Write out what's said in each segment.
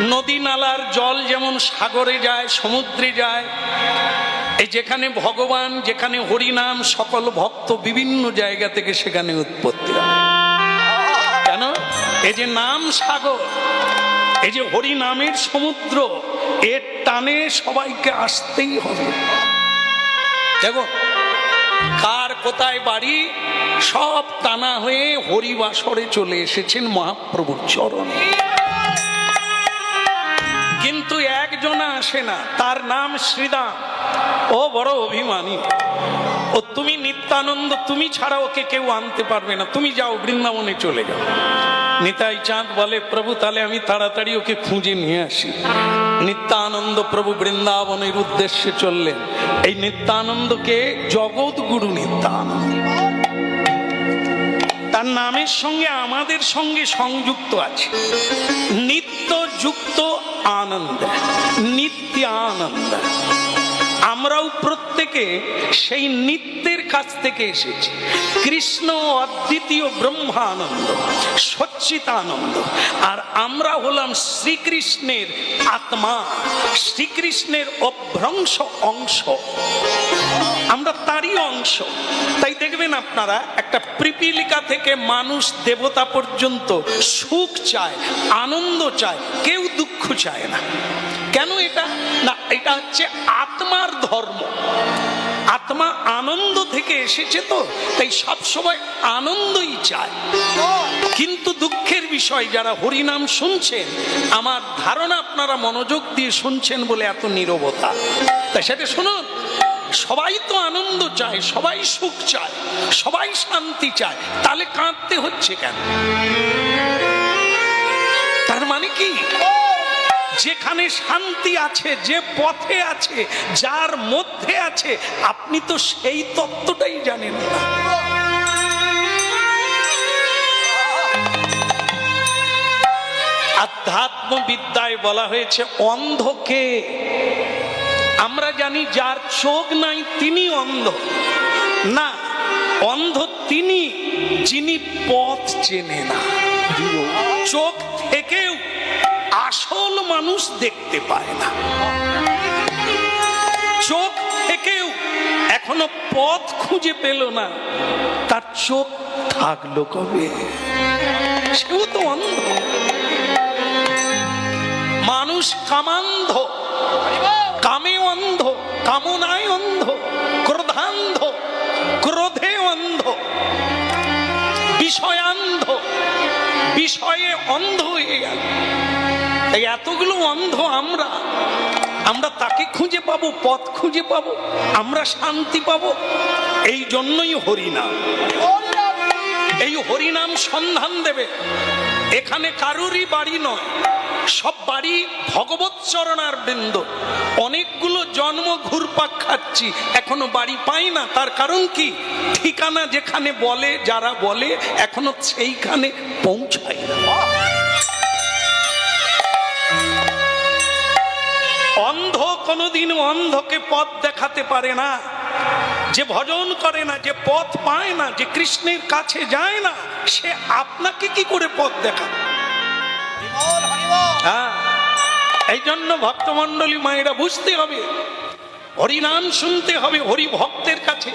নদী নালার জল যেমন সাগরে যায়, সমুদ্রে যায়, এই যেখানে ভগবান, যেখানে হরিনাম, সকল ভক্ত বিভিন্ন জায়গা থেকে সেখানে উৎপত্তি হয়। কেন? এই যে নাম সাগর, এই যে হরিনামের সমুদ্র, এর টানে সবাইকে আসতেই হবে। দেখো কার কোথায় বাড়ি, সব টানা হয়ে হরিবাসরে চলে এসেছেন মহাপ্রভুর চরণে। কিন্তু একজন আসে না, তার নাম শ্রীদাম। ও বড় অভিমানী, ও তুমি নিত্যানন্দ, তুমি ছাড়া ওকে কেউ আনতে পারবে না, তুমি যাও বৃন্দাবনে চলে যাও। নিতাই চাঁদ বলে, প্রভু তাহলে আমি তাড়াতাড়ি ওকে খুঁজে নিয়ে আসি। নিত্যানন্দ প্রভু বৃন্দাবনের উদ্দেশ্যে চললেন। এই নিত্যানন্দকে জগৎগুরু নিত্যানন্দ, তার নামের সঙ্গে আমাদের সঙ্গে সংযুক্ত আছে নিত্য যুক্ত আনন্দ, নিত্য আনন্দ। আমরাও প্রত্যেকে সেই নিত্যের কাছ থেকে এসেছি। কৃষ্ণ অদ্বিতীয় ব্রহ্মানন্দ, সচ্চিদানন্দ, আর আমরা হলাম শ্রীকৃষ্ণের আত্মা, শ্রীকৃষ্ণের অভ্রংশ অংশ, আমরা তারই অংশ। তাই দেখবেন আপনারা, একটা পিপীলিকা থেকে মানুষ দেবতা পর্যন্ত সুখ চায়, আনন্দ চায়, কেউ দুঃখ চায় না। কেন এটা? না, এটা হচ্ছে আত্মার ধর্ম। আত্মা আনন্দ থেকে এসেছে, তো তাই সবসময় আনন্দই চায়। কিন্তু দুঃখের বিষয়, যারা হরিনাম শুনছেন, আমার ধারণা আপনারা মনোযোগ দিয়ে শুনছেন বলে এত নীরবতা, তাই সেটা শুনুন। সবাই তো আনন্দ চায়, সবাই সুখ চায়, সবাই শান্তি চায়, তাহলে কাঁদতে হচ্ছে কেন? তার মানে কি? যেখানে শান্তি আছে, যে পথে আছে, যার মধ্যে আছে, আপনি তো সেই তত্ত্বটাই জানেন না। আধ্যাত্মবিদ্যায় বলা হয়েছে অন্ধকে। আমরা জানি যার চোখ নাই তিনি অন্ধ না, অন্ধ তিনি যিনি পথ চেনে না। চোখ থেকেও আসল মানুষ দেখতে পায় না, চোখ থেকেও এখনো পথ খুঁজে পেল না, তার চোখ থাকলো কবে? সেও তো অন্ধ। মানুষ কামান্ধ, কামে অন্ধ, কামনায় অন্ধ, ক্রোধান্ধ, ক্রোধে অন্ধ, বিষয়ান্ধ, বিষয়ে অন্ধ হয়ে গেল। এই এতগুলো অন্ধ আমরা, আমরা তাকে খুঁজে পাবো, পথ খুঁজে পাবো, আমরা শান্তি পাবো। এই জন্যই হরিনাম। এই হরিনাম সন্ধান দেবে। এখানে কারুরই বাড়ি নয়, সব বাড়ি ভগবৎ চরণার বৃন্দ। অনেকগুলো জন্ম ঘুরপাক খাচ্ছি, এখনো বাড়ি পাই না। তার কারণ কি? ঠিকানা যেখানে বলে, যারা বলে, এখনো সেইখানে পৌঁছায় না। অন্ধ কোনোদিন অন্ধকে পথ দেখাতে পারে না। যে ভজন করে না, যে পথ পায় না, যে কৃষ্ণের কাছে যায় না, সে আপনাকে কি করে পথ দেখাবে? হ্যাঁ, এই জন্য ভক্তমণ্ডলী মায়েরা বুঝতে হবে, হরিনাম শুনতে হবে, হরি ভক্তের কাছে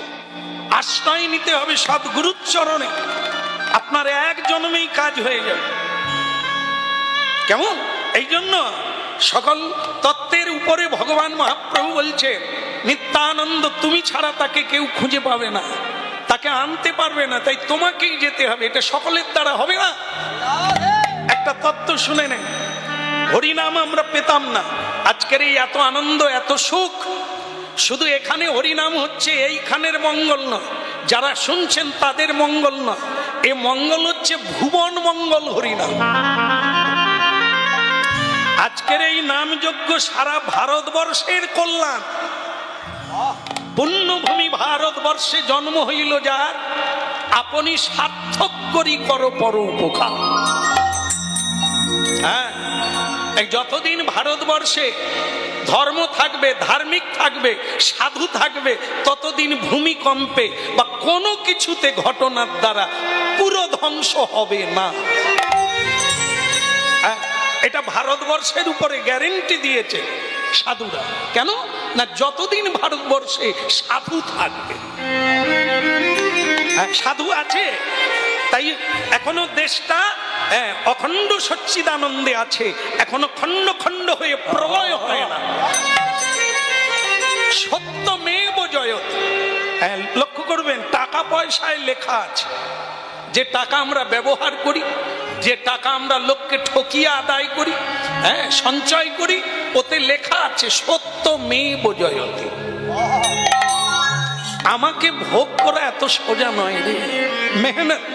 আশ্রয় নিতে হবে, সদ্গুরুর চরণে। আপনার এক জন্মেই কাজ হয়ে যাবে। কেমন? এই জন্য সকল তত্ত্বের উপরে ভগবান মহাপ্রভু বলছে, নিত্যানন্দ তুমি ছাড়া তাকে কেউ খুঁজে পাবে না, তাকে আনতে পারবে না, তাই তোমাকেই যেতে হবে। এটা সকলের দ্বারা হবে না। একটা তত্ত্ব শুনে নেন, হরিনাম আমরা পেতাম না, আজকের এই এত আনন্দ, এত সুখ, শুধু এখানে হরিনাম হচ্ছে, এইখানের মঙ্গল নয়, যারা শুনছেন তাদের মঙ্গল নয়, এ মঙ্গল হচ্ছে ভুবন মঙ্গল হরিনাম। আজকের এই নামযজ্ঞ সারা ভারতবর্ষের কল্যাণ। পুণ্যভূমি ভারতবর্ষে জন্ম হইল যার, আপনি সার্থক করি করো পর উপকার। হ্যাঁ, যতদিন ভারতবর্ষে ধর্ম থাকবে, ধার্মিক থাকবে, সাধু থাকবে, ততদিন ভূমিকম্পে বা কোনো কিছুতে ঘটনার দ্বারা পুরো ধ্বংস হবে না। এটা ভারতবর্ষের উপরে গ্যারেন্টি দিয়েছে সাধুরা। কেন না, যতদিন ভারতবর্ষে সাধু থাকবে, সাধু আছে, তাই এখনো দেশটা অখণ্ড সচ্চিদানন্দে আছে, এখনো খণ্ড খণ্ড হয়ে প্রলয় হয় না। সত্যমেব জয়তে। লক্ষ্য করবেন, টাকা পয়সায় লেখা আছে, যে টাকা আমরা ব্যবহার করি, যে টাকা আমরা লোককে ঠকিয়ে আদায় করি, সঞ্চয় করি, ওতে লেখা আছে সত্যমেব জয়তে। আমাকে ভোগ করা এত সোজা নয় রে, মেহনত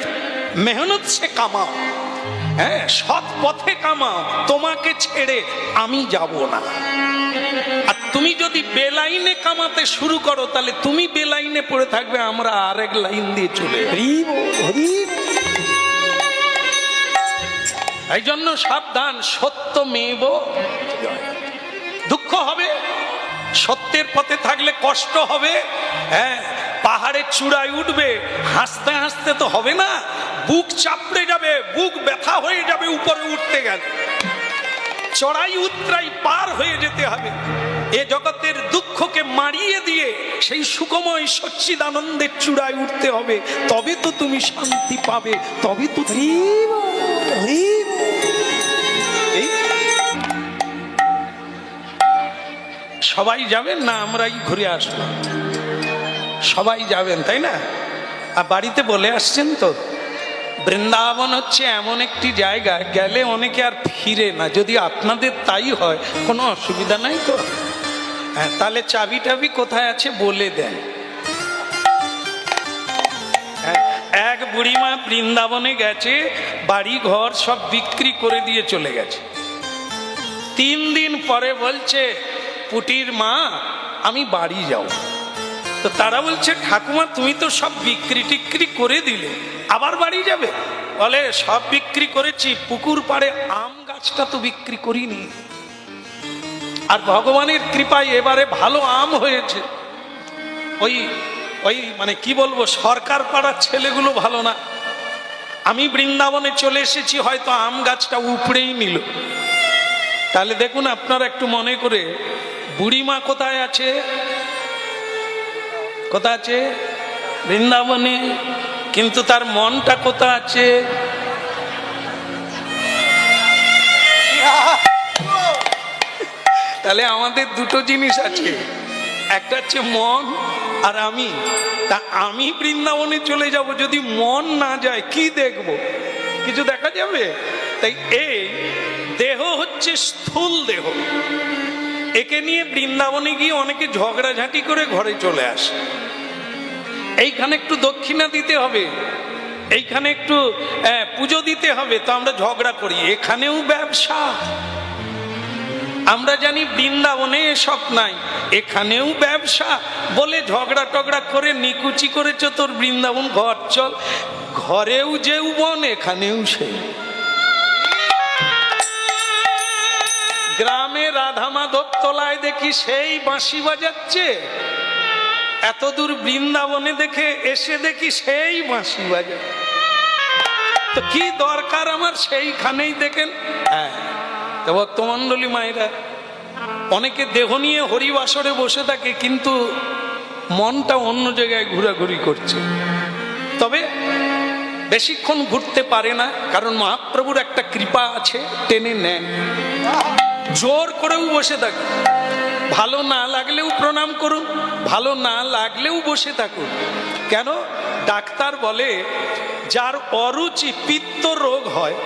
মেহনত সে কামাও, সৎ পথে কামাও, তোমাকে ছেড়ে আমি যাব না। আর তুমি যদি বেলাইনে কামাতে শুরু করো, তাহলে তুমি বেলাইনে পড়ে থাকবে, আমরা আরেক লাইন দিয়ে চলে। এই জন্য সাবধান, সত্যমেব। দুঃখ হবে, সত্যের পথে থাকলে কষ্ট হবে, পাহাড়ের চূড়ায় উঠবে, হাসতে হাসতে তো হবে না, বুক চাপড়ে যাবে, বুক ব্যথা হয়ে যাবে উপরে উঠতে গেলে, চড়াই উতরাই পার হয়ে যেতে হবে। এ জগতের দুঃখকে মারিয়ে দিয়ে সেই সুখময় সচ্চিদানন্দের চূড়ায় উঠতে হবে, তবে তো তুমি শান্তি পাবে, তবে তো। সবাই যাবেন না আমরাই ঘুরে আসবো? সবাই যাবেন, তাই না? আর বাড়িতে বলে আসছেন তো, বৃন্দাবন হচ্ছে এমন একটি জায়গা, গেলে অনেকে আর ফিরে না। যদি আপনাদের তাই হয়, কোনো অসুবিধা নাই তো? হ্যাঁ, তাহলে চাবি টাবি কোথায় আছে বলে দেন। এক বুড়িমা বৃন্দাবনে গেছে, বাড়ি ঘর সব বিক্রি করে দিয়ে চলে গেছে। 3 দিন পরে বলছে, পুটির মা আমি বাড়ি যাব। তো তারা বলছে, ঠাকুমা তুমি তো সব বিক্রি টিক্রি করে দিলে, আবার বাড়ি যাবে? বলে, সব বিক্রি করেছি, পুকুর পাড়ে আম গাছটা তো বিক্রি করিনি। আর ভগবানের কৃপায় এবারে ভালো আম হয়েছে। ওই মানে কি বলবো, সরকার পাড়ার ছেলেগুলো ভালো না। আমি বৃন্দাবনে চলে এসেছি, হয়তো আম গাছটা উপড়েই নিল। তাহলে দেখুন আপনারা একটু মনে করে, বুড়িমা কোথায় আছে? কোথায় আছে? বৃন্দাবনে। কিন্তু তার মনটা কোথায় আছে? তাহলে আমাদের দুটো জিনিস আছে, একটা হচ্ছে মন আর আমি। তা আমি বৃন্দাবনে চলে যাব, যদি মন না যায় কি দেখব? কিছু দেখা যাবে? তাই এই দেহ হচ্ছে স্থূল দেহ, একে নিয়ে বৃন্দাবনে গিয়ে অনেকে ঝগড়াঝাঁটি করে ঘরে চলে আসে। এইখানে একটু দক্ষিণা দিতে হবে, এইখানে একটু পুজো দিতে হবে, তো আমরা ঝগড়া করি। এখানেও ব্যবসা। আমরা জানি বৃন্দাবনে এসব নাই, এখানেও ব্যবসা বলে ঝগড়া টগড়া করে নিকুচি করেছ তোর বৃন্দাবন ঘর চল। ঘরেও যে বন, এখানেও সেই। গ্রামে রাধা মাধব তলায় দেখি সেই বাঁশি বাজাচ্ছে, এত দূর বৃন্দাবনে দেখে এসে দেখি সেই বাঁশি বাজা। তো কি দরকার আমার সেইখানেই দেখেন। হ্যাঁ, তো ভক্তমণ্ডলী মায়েরা, অনেকে দেহ নিয়ে হরিবাসরে বসে থাকে, কিন্তু মনটা অন্য জায়গায় ঘোরাঘুরি করছে। তবে বেশিক্ষণ ঘুরতে পারে না, কারণ মহাপ্রভুর একটা কৃপা আছে, টেনে নেন। জোর করেও বসে থাকে, ভালো না লাগলেও প্রণাম করুন, ভালো না লাগলেও বসে থাকুন। কেন? ডাক্তার বলে, যার অরুচি পিত্ত রোগ হয়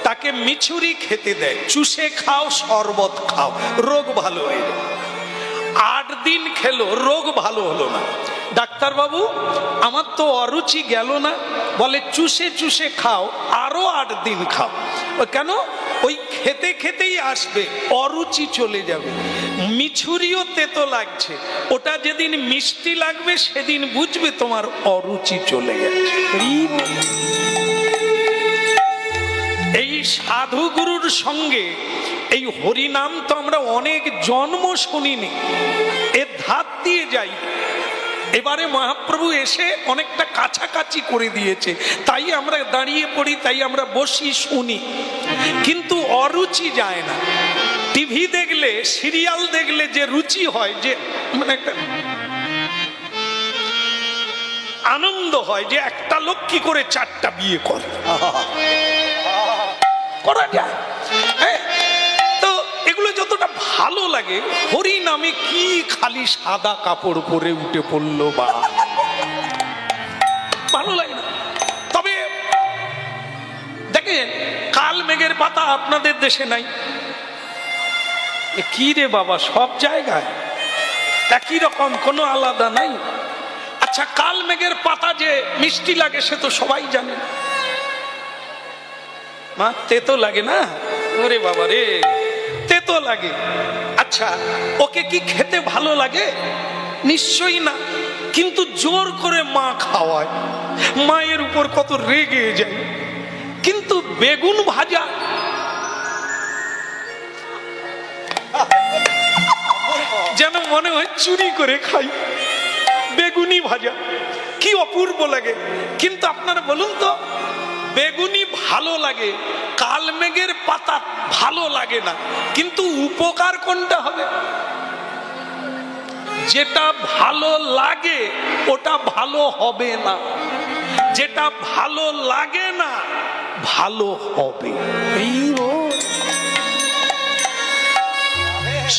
তাকে মিছুরি খেতে দেয়, চুষে খাও, শরবত খাও, রোগ ভালো হয়ে যায়। 8 দিন খেলো, রোগ ভালো হলো না। ডাক্তার বাবু আমার তো অরুচি গেল না। বলে, চুষে চুষে খাও, আরো 8 দিন খাও। কেন? ওই খেতে খেতেই আসবে, অরুচি চলে যাবে। মিছুরিও তেতো লাগছে, ওটা যেদিন মিষ্টি লাগবে সেদিন বুঝবে তোমার অরুচি চলে গেছে। এই সাধু গুরুর সঙ্গে এই হরিনাম তো আমরা অনেক জন্ম শুনিনি, এর ধার দিয়ে যাই। এবারে মহাপ্রভু এসে অনেকটা কাছাকাছি করে দিয়েছে, তাই আমরা দাঁড়িয়ে পড়ি, তাই আমরা বসি শুনি। কিন্তু অরুচি যায় না। টিভি দেখলে, সিরিয়াল দেখলে যে রুচি হয়, যে মানে একটা আনন্দ হয় যে একটা লোক কি করে 4টা বিয়ে করে, করা যায়। তো এগুলো যতটা ভালো লাগে, হরি নামে কি খালি সাদা কাপড় পরে উঠে পড়লো, বা ভালো লাগে না। তবে দেখেন, কাল মেঘের পাতা আপনাদের দেশে নাই, কি রে বাবা, সব জায়গায় একই রকম, কোনো আলাদা নাই। আচ্ছা, কাল মেঘের পাতা যে মিষ্টি লাগে সে তো সবাই জানে, মা তেতো লাগে না, ওরে বাবা রে, তেতো লাগে। আচ্ছা, ওকে কি খেতে ভালো লাগে? নিশ্চয়ই না, কিন্তু জোর করে মা খাওয়ায়, মায়ের উপর কত রেগে যায়। কিন্তু বেগুন ভাজা, যেন মনে হয় চুরি করে খাই। বেগুনি ভাজা কি অপূর্ব লাগে। কিন্তু আপনারা বলুন তো, বেগুনি ভালো লাগে, কালমেঘের পাতা ভালো লাগে না, কিন্তু উপকার কোনটা হবে? যেটা ভালো লাগে ওটা ভালো হবে না, যেটা ভালো লাগে না ভালো হবে।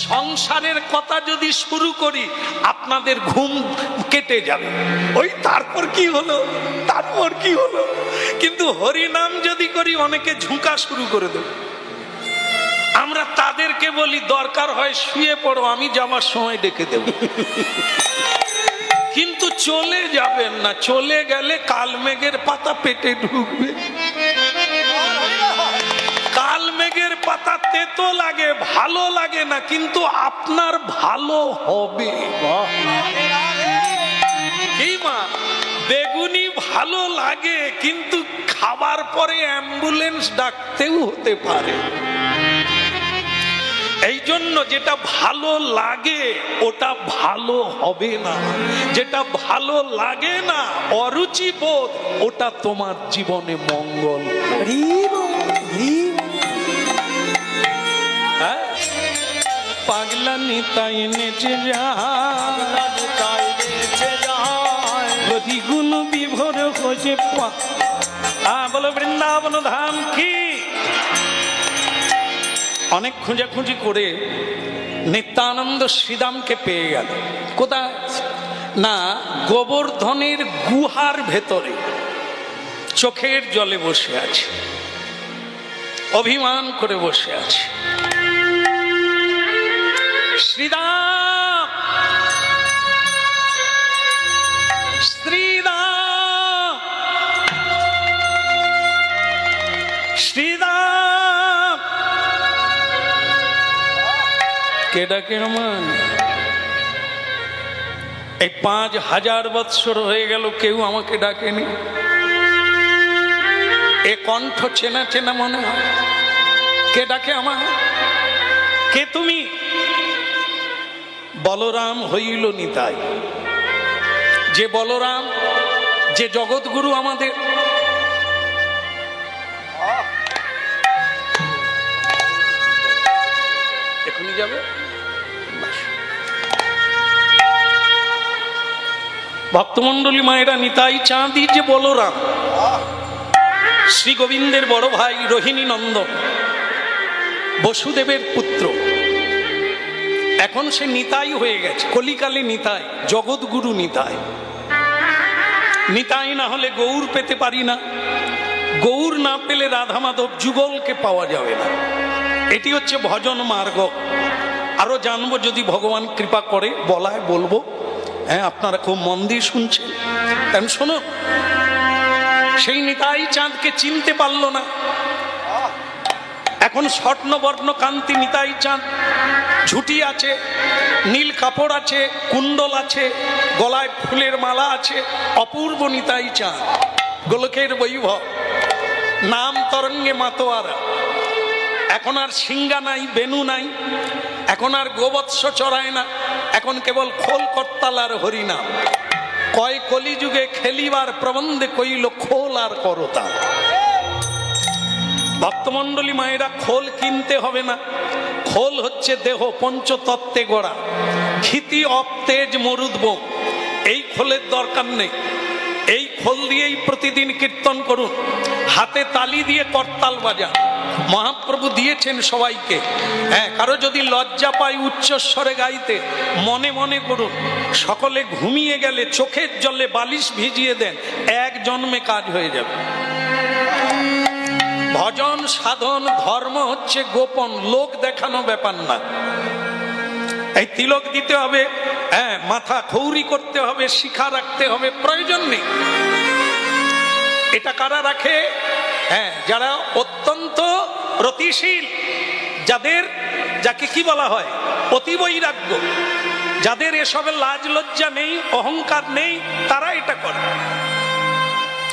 সংসারের কথা যদি শুরু করি আপনাদের ঘুম কেটে যাবে, ওই তারপর কি হলো, তারপর কি হলো। কিন্তু হরিনাম যদি করি অনেকে ঝুঁকা শুরু করে দেবে। আমরা তাদেরকে বলি দরকার হয় শুয়ে পড়ো, আমি যাওয়ার সময় ডেকে দেব। কিন্তু চলে যাবেন না, চলে গেলে কালমেঘের পাতা পেটে ঢুকবে। কালমেঘের পাতা তেতো লাগে, ভালো লাগে না, কিন্তু আপনার ভালো হবে। কি মা, বেগুনি ভালো লাগে, কিন্তু খাবার পরে অ্যাম্বুলেন্স ডাকতেও হতে পারে। এই জন্য যেটা ভালো লাগে ওটা ভালো হবে না, যেটা ভালো লাগে না, অরুচি বোধ, ওটা তোমার জীবনে মঙ্গল। পাগলা নিতাই নেচে যায়, গুণ বিভোর হয়েছে। বলো বৃন্দাবন ধাম কি। অনেক খুঁজাখুঁজি করে নিত্যানন্দ শ্রীদামকে পেয়ে গেল। কোথায়? না, গোবর্ধনের গুহার ভেতরে চোখের জলে বসে আছে, অভিমান করে বসে আছে। শ্রীদাম, শ্রীদাম, শ্রীদাম, কে ডাকে আমার? এই 5000 বৎসর হয়ে গেল কেউ আমাকে ডাকেনি। এ কণ্ঠ চেনা চেনা মনে হয়। কে ডাকে আমার? কে তুমি? বলরাম হইল নিতাই। যে বলরাম, যে জগৎগুরু আমাদের, এখনই যাবে। ভক্তমন্ডলী মায়েরা, নিতাই চাঁদি যে বলরাম, শ্রী গোবিন্দের বড় ভাই, রোহিণী নন্দন, বসুদেবের পুত্র। এখন সে নিতাই হয়ে গেছে, কলিকালে নিতাই, জগৎগুরু নিতাই। নিতাই না হলে গৌর পেতে পারি না, গৌর না পেলে রাধা মাধব যুগলকে পাওয়া যাবে না। এটি হচ্ছে ভজন মার্গ। আরো জানবো যদি ভগবান কৃপা করে, বলায় বলবো। হ্যাঁ, আপনারা খুব মন দিয়ে শুনছেন, কেন শোনো। সেই নিতাই চাঁদকে চিনতে পারল না। এখন স্বর্ণবর্ণ কান্তি নিতাই চাঁদ, ঝুটি আছে, নীল কাপড় আছে, কুণ্ডল আছে, গলায় ফুলের মালা আছে, অপূর্ব নিতাই চাঁদ, গোলকের বৈভব, নাম তরঙ্গে মাতোয়ারা। এখন আর সিংহা নাই, বেনু নাই, এখন আর গোবৎস চড়ায় না, এখন কেবল খোল করতাল আর হরিনাম। কয় কলিযুগে খেলিবার প্রবন্ধে কইল খোল আর করতাল। ভক্তমণ্ডলী মায়েরা, খোল কিনতে হবে না। খোল হচ্ছে দেহ, পঞ্চতত্ত্বে গড়া। ক্ষিতি অপতেজ মরুদ্ব, এই খোলের দরকার নেই। এই খোল দিয়েই প্রতিদিন কীর্তন করুন, হাতে তালি দিয়ে করতাল বাজান। মহাপ্রভু দিয়েছেন সবাইকে। হ্যাঁ, কারো যদি লজ্জা পায় উচ্চস্বরে গাইতে, মনে মনে করুন। সকলে ঘুমিয়ে গেলে চোখের জলে বালিশ ভিজিয়ে দেন, এক জন্মে কাজ হয়ে যাবে। ভজন সাধন ধর্ম হচ্ছে গোপন, লোক দেখানো ব্যাপার না। এই তিলক দিতে হবে, হ্যাঁ, মাথা খৌরি করতে হবে, শিখা রাখতে হবে, প্রয়োজন নেই। এটা কারা রাখে? হ্যাঁ, যারা অত্যন্ত রতিশীল, যাকে কি বলা হয়, অতি বৈরাগ্য, যাদের এসবের লাজ লজ্জা নেই, অহংকার নেই, তারা এটা করে।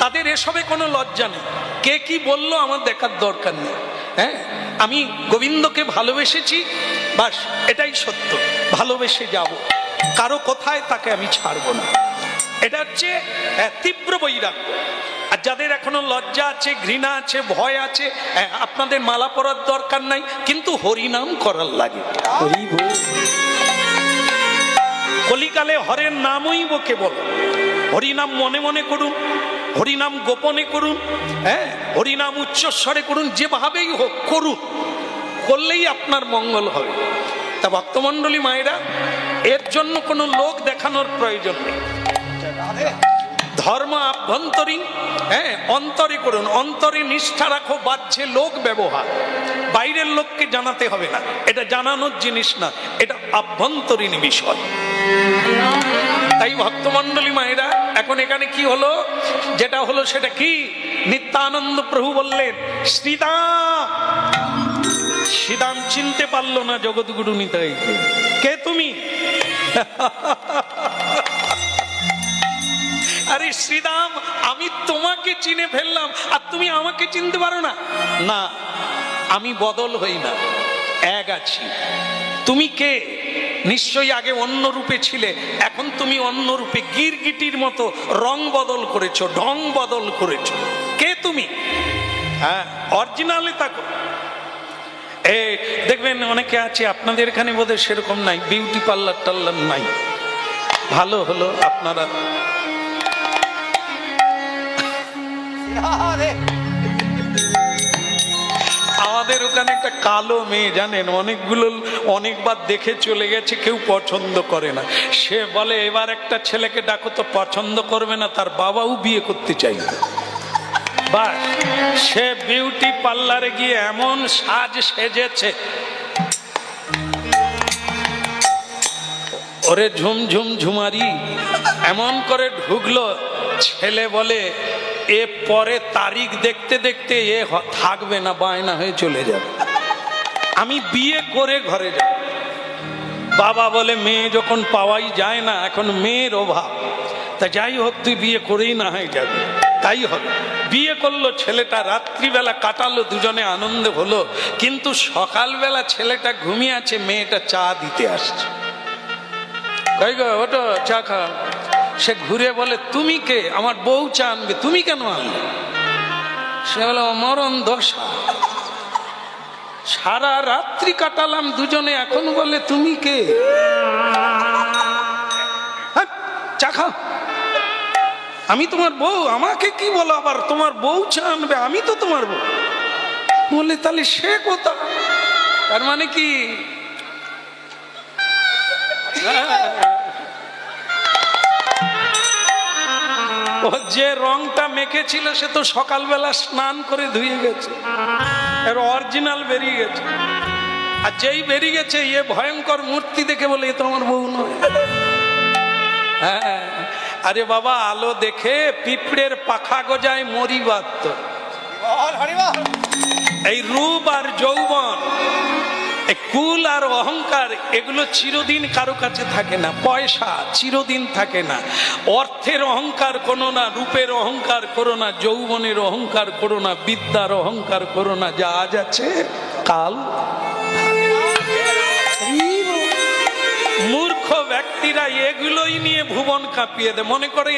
তাদের এসবে কোনো লজ্জা নেই। কে কি বললো আমার দেখার দরকার নেই। হ্যাঁ, আমি গোবিন্দকে ভালোবেসেছি, বাস এটাই সত্য, ভালোবেসে যাব, কারো কোথায় তাকে আমি ছাড়বো না। এটা হচ্ছে তীব্র বৈরাগ্য। আর যাদের এখনো লজ্জা আছে, ঘৃণা আছে, ভয় আছে, আপনাদের মালা পরার দরকার নাই, কিন্তু হরিনাম করার লাগে। কলিকালে হরের নামই বকে বল, হরিনাম মনে মনে করুন, হরিনাম গোপনে করুন, হ্যাঁ, হরিনাম উচ্চস্বরে করুন, যেভাবেই হোক করুন, করলেই আপনার মঙ্গল হবে। তা ভক্তমণ্ডলী মায়েরা, এর জন্য কোনো লোক দেখানোর প্রয়োজন নেই। ধর্ম আভ্যন্তরীণ, হ্যাঁ, অন্তরে করুন, অন্তরে নিষ্ঠা রাখো, বাড়ছে লোক ব্যবহার, বাইরের লোককে জানাতে হবে না, এটা জানানোর জিনিস না, এটা আভ্যন্তরীণ বিষয়। তাই ভক্তমণ্ডলী মায়েরা, এখন এখানে কি হলো, যেটা হলো সেটা কি, নিত্যানন্দ প্রভু বললেন শ্রীদাম। শ্রীদাম চিনতে পারলো না জগৎগুরু নিতাইকে। কে তুমি? আরে শ্রীদাম, আমি তোমাকে চিনে ফেললাম আর তুমি আমাকে চিনতে পারো না? না, আমি বদল হই না, এক আছি। তুমি কে? নিশ্চয়ই আগে অন্য রূপে ছিলে, এখন তুমি অন্য রূপে, গিরগিটির মতো রং বদল করেছো, ঢং বদল করেছো। কে তুমি? হ্যাঁ, অরিজিনালে থাকো। দেখবেন অনেকে আছে, আপনাদের এখানে বোধহয় সেরকম নাই, বিউটি পার্লার টার্লার নাই। ভালো হলো আপনারা। আমাদের ওখানে একটা কালো মেয়ে, জানেন, অনেকবার দেখে চলে গেছে, কেউ পছন্দ করে না। সে বলে এবার একটা ছেলেকে ডাকো তো, পছন্দ করবে না, তার বাবাও বিয়ে করতে চাই না। বাস, সে বিউটি পার্লারে গিয়ে এমন সাজ সেজেছে, ওরে ঝুমঝুম ঝুমারি, এমন করে ঢুকলো, ছেলে বলে এ পরে তারিখ দেখতে দেখতে এ থাকবে না, বায়না হয়ে চলে যাবে, আমি বিয়ে করে ঘরে যাব। বাবা বলে মেয়ে যখন পাওয়াই যায় না, এখন মেয়ের অভাব, তা যাই হোক তুই বিয়ে করেই না হয় যাবে। তাই হবে, বিয়ে করলো, ছেলেটা রাত্রিবেলা কাটালো, দুজনে আনন্দ হলো। কিন্তু সকালবেলা ছেলেটা ঘুমিয়ে আছে, মেয়েটা চা দিতে আসছে। কই গো, ওটো চা খা। সে ঘুরে বলে তুমি কে? আমার বউ চা আনবে, তুমি কেন আনলে? সে বলে মরণ দশা, সারা রাত্রি কাটালাম দুজনে, এখন বলে তুমি কে? চা খাও। আমি তোমার বউ, আমাকে কি বলো আবার তোমার বউ চা আনবে? আমি তো তোমার বউ। বলে তাহলে সে কথা, তার মানে কি? ও যে রংটা মেখেছিল সে তো সকালবেলা স্নান করে ধুয়ে গেছে, এর অরিজিনাল বেরিয়ে গেছে। আর যেই বেরিয়ে গেছে, এ ভয়ঙ্কর মূর্তি দেখে বলে এ তো আমার বউ নয়। হ্যাঁ, আরে বাবা, আলো দেখে পিঁপড়ের পাখা গজায় মরি বাত। এই রূপ আর যৌবন, এই কুল আর অহংকার, এগুলো চিরদিন কারো কাছে থাকে না। পয়সা চিরদিন থাকে না। অর্থের অহংকার করো না, রূপের অহংকার করো না, যৌবনের অহংকার করো না, বিদ্যার অহংকার করো না। যা আজ আছে কাল। মূর্খ ব্যক্তিরা এগুলোই নিয়ে ভুবন কাঁপিয়ে দেয়, মনে করে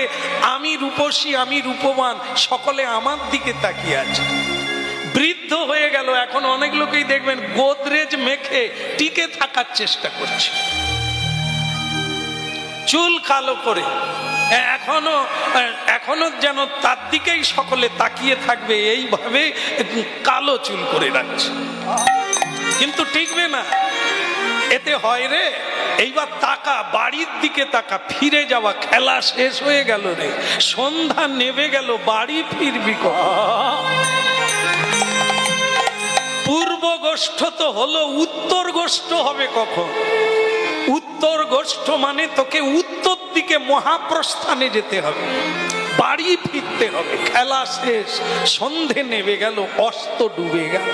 আমি রূপসী, আমি রূপবান, সকলে আমার দিকে তাকিয়ে আছে। বৃদ্ধ বৃদ্ধ হয়ে গেল, এখন অনেক লোকেই দেখবেন গোদরেজ মেখে টিকে থাকার চেষ্টা করছে, চুল কালো করে, এখনো যেন তার দিকেই সকলে তাকিয়ে থাকবে, এইভাবে কালো চুল করে রাখছে, কিন্তু টিকবে না। এতে হয় রে, এইবার তাকা, বাড়ির দিকে তাকা, ফিরে যাওয়া, খেলা শেষ হয়ে গেল রে, সন্ধ্যা নেমে গেল, বাড়ি ফিরবি কখন? পূর্ব গোষ্ঠ তো হলো, উত্তর গোষ্ঠ হবে কখন? উত্তর গোষ্ঠ মানে তোকে উত্তর দিকে মহাপ্রস্থানে যেতে হবে, বাড়ি ফিরতে হবে, খেলা শেষ, সন্ধে নেমে গেল, অস্ত ডুবে গেল।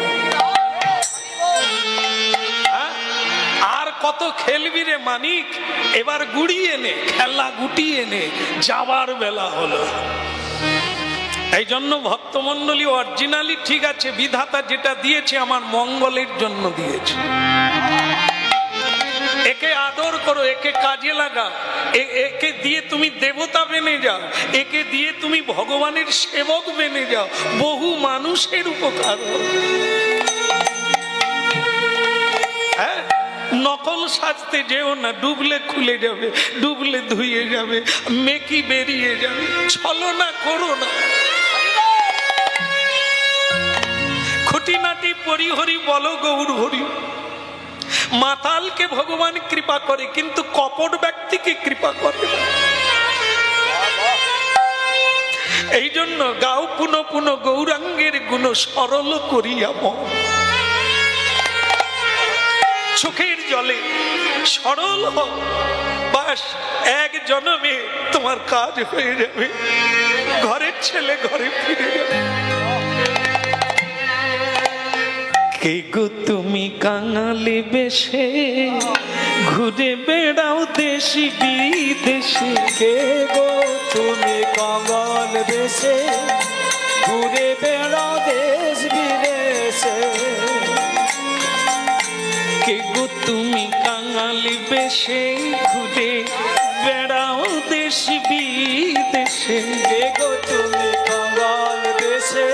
আর কত খেলবি রে মানিক, এবার গুড়িয়ে নে, খেলা গুটিয়ে নে, যাবার বেলা হলো। এই জন্য ভক্তমন্ডলী অরিজিনালি ঠিক আছে, বিধাতা যেটা দিয়েছে আমার মঙ্গলের জন্য দিয়েছে। একে আদর করো, একে কাজে লাগা, একে দিয়ে তুমি দেবতা বেনে যাও, একে দিয়ে তুমি ভগবানের সেবক বেনে যাও, বহু মানুষের উপকার। হ্যাঁ, নকল সাজতে যেও না, ডুবলে খুলে যাবে, ডুবলে ধুয়ে যাবে, মেকি বেরিয়ে যাবে, ছলনা করো না। খুঁটিনাটি পরিহরি বলো গৌর হরি। মাতালকে ভগবান কৃপা করে, কিন্তু কপট ব্যক্তিকে কৃপা করে না। এই জন্য গাও পুন পুন গৌরাঙ্গের গুণ, সরল করিয়া মন। চোখের জলে সরল হও, বাস এক জন্মে তোমার কাজ হয়ে যাবে, ঘরের ছেলে ঘরে ফিরে যাবে। কে গো তুমি কাঙালি বেশে ঘুরে বেড়াও দেশি বিদেশে? কে গো তুমি কাঙাল বেশে ঘুরে বেড়াও দেশ বিদেশে? কে গো তুমি কাঙালি বেশে ঘুরে বেড়াও দেশি বিদেশে? কে গো তুমি কাঙাল বেশে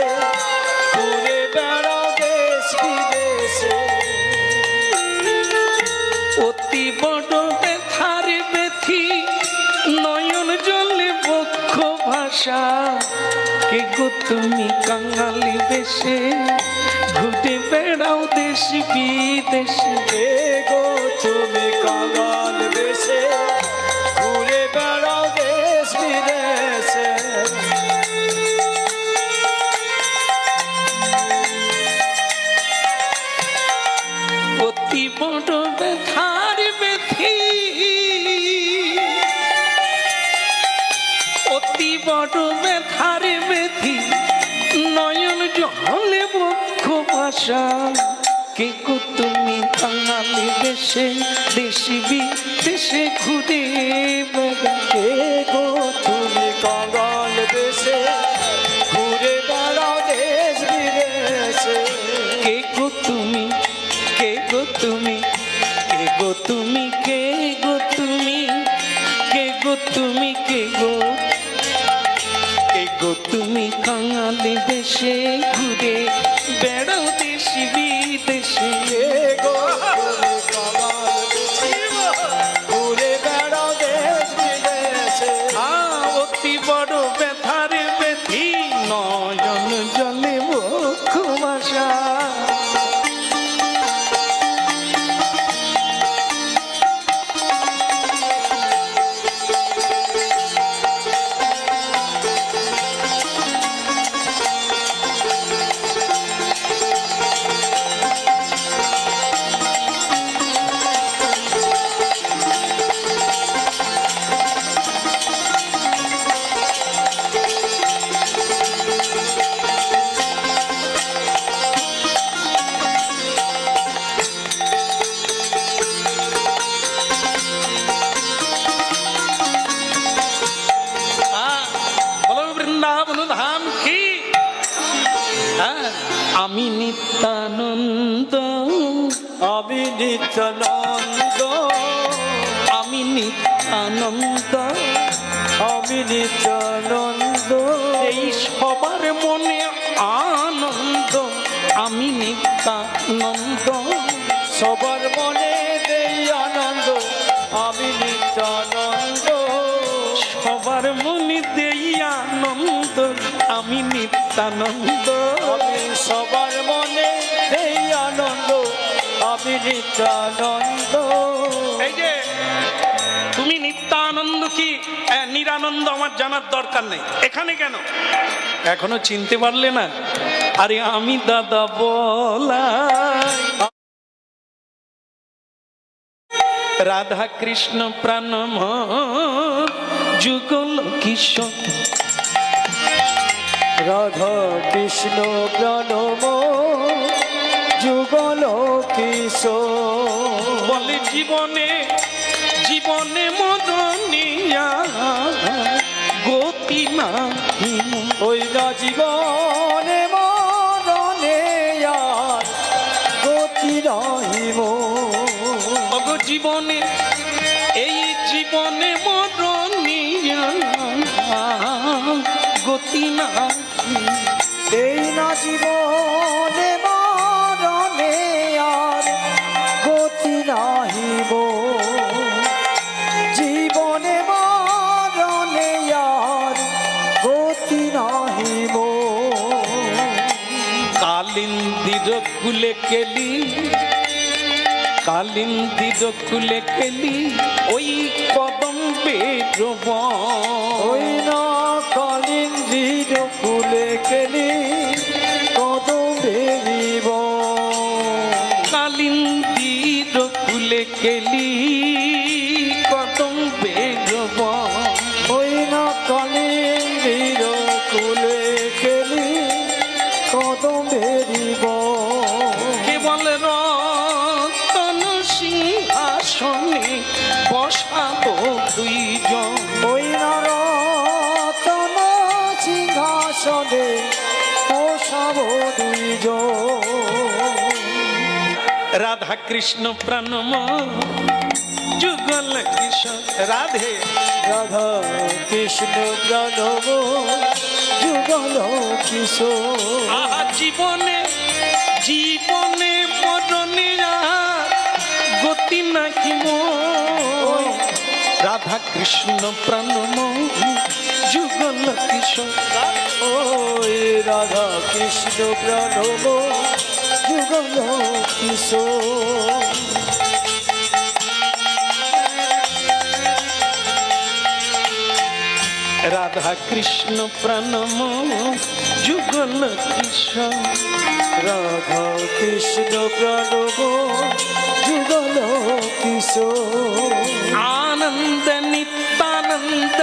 ঘুরে বেড়াও দেশ বিদেশে? অতি বড় ব্যথার ব্যথি নয়ন জলে বক্ষ ভাষা। কে গো তুমি কাঙালি বেশে ঘুরে বেড়াও দেশ বিদেশে? কে গো তুমি কাঙাল বেশে ঘুরে বেড়াও দেশ বিদেশে? অতি বড় ব্যথার ব্যথি, অতি বড় ব্যথার ব্যথি নয়ন জলে বক্ষ ভাষা। কে গো তুমি কাঙালি বেশে দেশি বিদেশে ঘুরে বেড়াও? কে গো তুমি কাঙাল বেশে ঘুরে বেড়াও দেশ বিদেশে? কে গো তুমি, কে গো তুমি, কে গো তুমি, কে গো তুমি, কে গো তুমি, কে গো, কে গো তুমি কাঙালি দেশে ঘুরে বেড়াও দেশি বিদেশে? কে গো তুমি কাঙাল বেশে ঘুরে বেড়াও দেশ বিদেশে? অতি বড় ব্যথার ব্যথি নয়ন জলে বক্ষ ভাষা। ধাম কি? আমি নিত্যানন্দ, আমি নিত্যানন্দ, আমি নিত্যানন্দ, আমি নিত্যানন্দ। এই সবার মনে আনন্দ, আমি নিত্যানন্দ। সবার মনে দেই আনন্দ আমি নিত্যানন্দ। সবার মনে দেই আনন্দ আমি নিত্যানন্দ। আমি সবার মনে দেই আনন্দ আমি নিত্যানন্দ। এই যে তুমি নিত্যানন্দ কি নিরানন্দ আমার জানার দরকার নেই। এখানে কেন এখনো চিনতে পারলে না? আরে আমি দাদা বলা রাধা কৃষ্ণ প্রাণম যুগল কিশোর। রাধা কৃষ্ণ প্রণম যুগল কিশোর। বলে জীবনে জীবনে মদনিয়া গতি নাহি মোর। ওই না জীবনে মরণে আর গতি রহিব। অগ জীবনে এই জীবনে মরণিয়া গতি নাহি। এই না জীবনে মরণে আর গতি নাহিব। জীবনে মরণে আর গতি নাহিব। কালিন্দির কুলে কেলি কালিন্দির কুলে কেলি ওই কদম বেরব। ওই না কালিন্দির কুলে কেলি কদম বেরিব। কালিন্দির কুলে কেলি কদম বেরব। ওই না কালিন্দির কুলে কেলি কদম বেরিব। কেবল রতন সিংহাসনে বসাবো দুইজন। ওই না রতন সিংহাসনে বসাব দুইজন। রাধা কৃষ্ণ প্রাণম যুগল কিশোর। রাধে রাধা কৃষ্ণ প্রণব যুগল কিশোর। আহা জীবনে জীবনে মরণে গতি নাকি মোর। রাধা কৃষ্ণ প্রাণম যুগল কিশোর। ওই রাধা কৃষ্ণ প্রণব যুগল কিশোর। রাধা কৃষ্ণ প্রাণম যুগল কিশোর। রাধা কৃষ্ণ প্রণব যুগল কিশোর। আনন্দ নিত্যানন্দ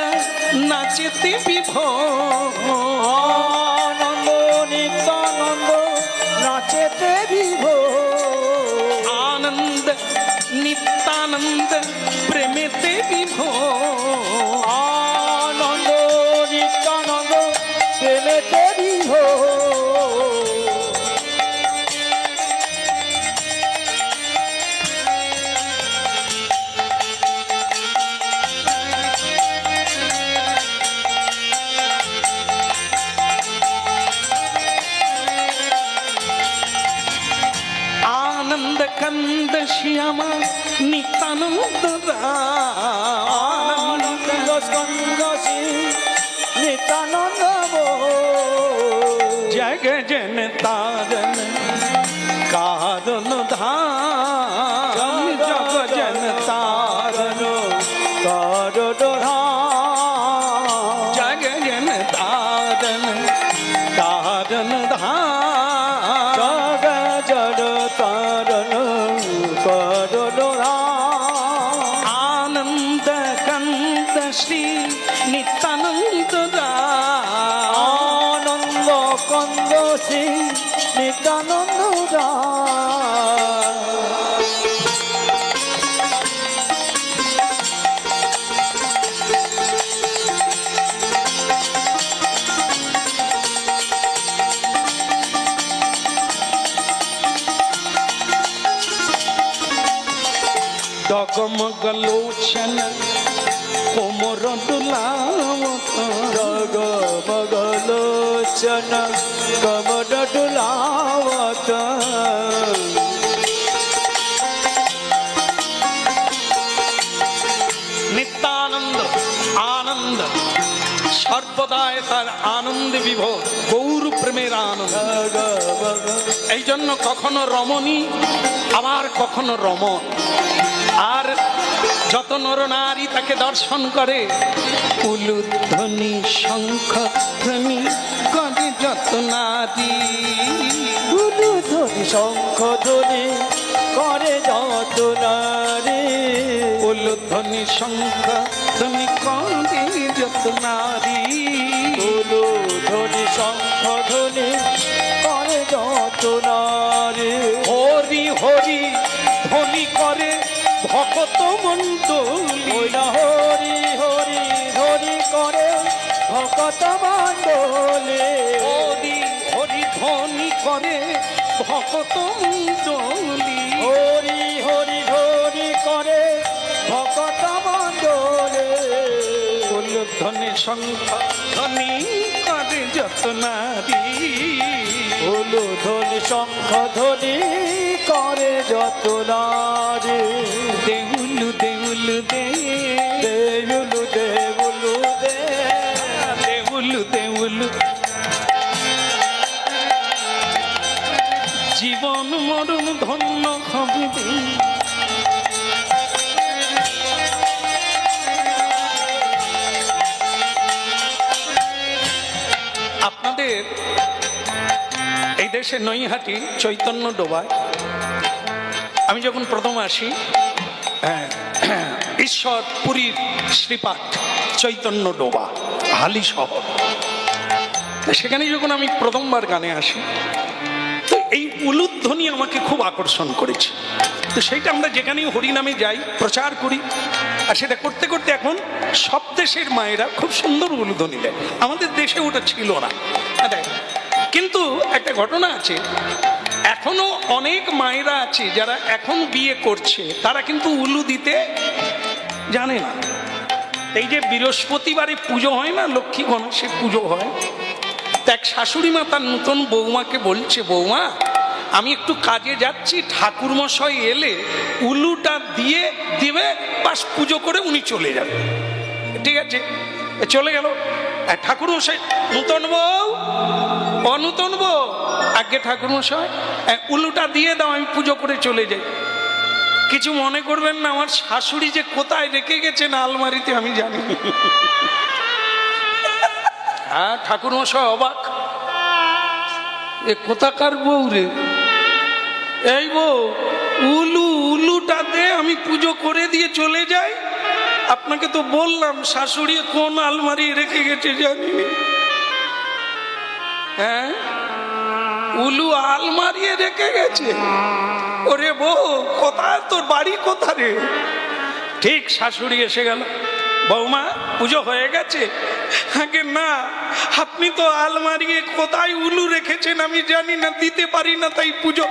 নাচতে বিভোর। আনন্দ নিত্যানন্দ নাচেতে বিভোর। আনন্দ নিত্যানন্দ প্রেমেতে বিভোর। আনন্দ নিত্যানন্দ প্রেমেতে বিভোর। আনন্দ কন্দ শ্যামা নিত্যানন্দ আনন্দ স্কন্দ শ্রী নিত্যানন্দ জগ জন তারন কারণ ধাম। জগ জন তারন কারণ জগ জন তারন কারণ ধাম। জগ জড় তারণ কারণ আনন্দ কন্দ শ্রী নিত্যানন্দ আনন্দ কন্দ শ্রী নিত্যানন্দ ডগমগ লোচন কোমর ডুলাওত ডগ মগলোচন কমর ডুলাওত নিত্যানন্দ আনন্দ সর্বদায় তার আনন্দে বিভোর, গৌর প্রেমের আনন্দ। এই জন্য কখনো রমণী আবার কখনো রমণ। আর যত নর নারী তাকে দর্শন করে, উলুধ্বনি শঙ্খ ধ্বনি করে যত নারী, উলুধ্বনি শঙ্খ ধ্বনি করে যত নারী, উলুধ্বনি শঙ্খ ধ্বনি করে যত নারী, উলুধ্বনি শঙ্খ ধ্বনি করে যত নারী। হরি হরি ধ্বনি করে ভকত মণ্ডলী, ওই না হরি হরি হরি করে ভকত মণ্ডলী, হরি হরি ধ্বনি করে ভকত মণ্ডলী, হরি হরি হরি করে ভকত মণ্ডলী, উলুধ্বনি শঙ্খ ধ্বনি করে যত নারী, উলুধ্বনি শঙ্খ ধ্বনি করে যত নারী। দেউলু দেউলু দে, দেউলু দেউলু দে, দেউলু দেউলু, জীবন মরণ ধন্য হবে দে। আপনাদের এই দেশে নৈহাটি চৈতন্য ডোবায় আমি যখন প্রথম আসি, ঈশ্বর পুরীর শ্রীপাঠ চৈতন্য ডোবা হালি শহর, সেখানে যখন আমি প্রথমবার গানে আসি, তো এই উলুধ্বনি আমাকে খুব আকর্ষণ করেছে। তো সেইটা আমরা যেখানেই হরিনামে যাই প্রচার করি, আর সেটা করতে করতে এখন সব দেশের মায়েরা খুব সুন্দর উলুধ্বনি দেয়। আমাদের দেশে ওটা ছিল না। কিন্তু একটা ঘটনা আছে, এখনো অনেক মায়েরা আছে যারা এখন বিয়ে করছে, তারা কিন্তু উলু দিতে জানে না। এই যে বৃহস্পতিবারে পুজো হয় না, লক্ষ্মী গণেশের পুজো হয়, তা এক শাশুড়ি মা তার নতুন বৌমাকে বলছে, বৌমা আমি একটু কাজে যাচ্ছি, ঠাকুরমশাই এলে উলুটা দিয়ে দিবে, বাস পুজো করে উনি চলে যাবে। ঠিক আছে, চলে গেল। ঠাকুরমশাই, নূতন বউ, অনূতন বউ, আগে ঠাকুরমশাই উলুটা দিয়ে দাও, আমি পুজো করে চলে যাই। কিছু মনে করবেন না, আমার শাশুড়ি যে কোথায় রেখে গেছেন আলমারিতে আমি জানি। হ্যাঁ, ঠাকুরমশাই অবাক, এ কোথাকার বউ রে? এই বউ, উলুটা দে, আমি পুজো করে দিয়ে চলে যাই। আপনাকে তো বললাম শাশুড়ি কোন আলমারি রেখে গেছে জানি। হ্যাঁ, উলু আলমারি রেখে গেছে। ওরে বউ, কোথায় তোর বাড়ি, কোথা রে? ঠিক শাশুড়ি এসে গেল, বৌমা পুজো হয়ে গেছে? আগে না, আপনি তো আলমারি কোথায় উলু রেখেছেন আমি জানি না, দিতে পারি না, তাই পুজো।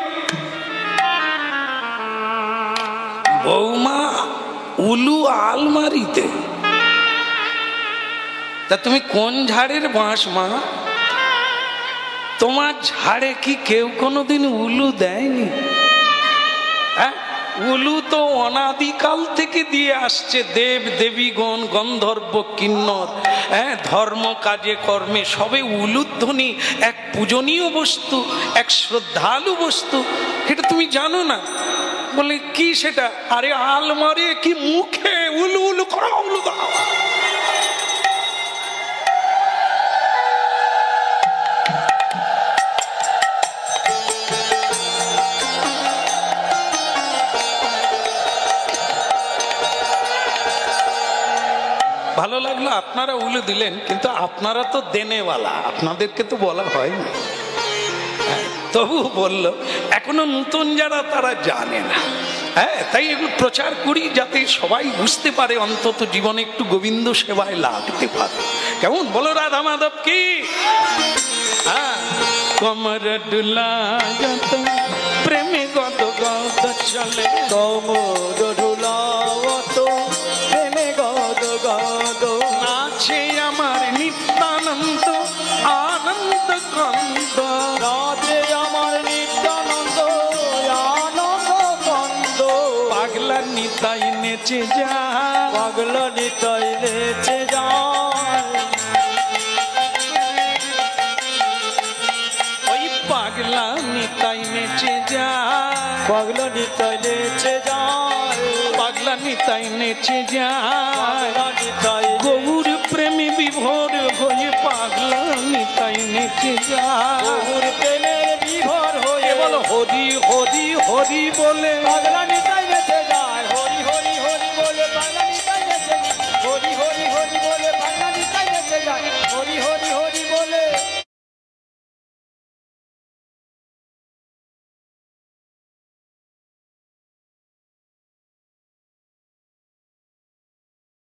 বৌমা, উলু আলমারিতে? তা তুমি কোন ঝাড়ের বাঁশ মা? তোমার ঝাড়ে কি কেউ কোনোদিন উলু দেয়নি? হ্যাঁ, উলু তো অনাদিকাল থেকে দিয়ে আসছে দেব দেবীগণ, গন্ধর্ব, কিন্নর, হ্যাঁ, ধর্ম কাজে কর্মে সবে উলুধ্বনি এক পূজনীয় বস্তু, এক শ্রদ্ধালু বস্তু। এটা তুমি জানো না? বলে কি সেটা? আরে আলমারি কি মুখে উলু উলু করা, উলু দাও। ভালো লাগলো আপনারা উলু দিলেন, কিন্তু আপনারা তো দেনেওয়ালা, আপনাদেরকে তো বলা হয়নি। তবু বললো, এখনো নতুন যারা তারা জানে না। হ্যাঁ, তাই এগুলো প্রচার করি যাতে সবাই বুঝতে পারে, অন্তত জীবনে একটু গোবিন্দ সেবায় লাগতে পারে। কেমন বলো, রাধা মাধব কি? হ্যাঁ, কমর ডুলায়ত প্রেমে গদ গদ চলে, কমর ডুলায়ত নেচে যায় পাগলা নিতাই নেচে যায় ওই পাগলা নিতাই নেচে যায় পাগলা নিতাই নেচে যায় পাগলা নিতাই নেচে যায় পাগলা নিতাই গৌর প্রেমী বিভোর হয়ে পাগলা নিতাই নেচে যায় গৌর প্রেমের বিভোর হয়ে বলো হরি হরি হরি বলে পাগলা নিতাই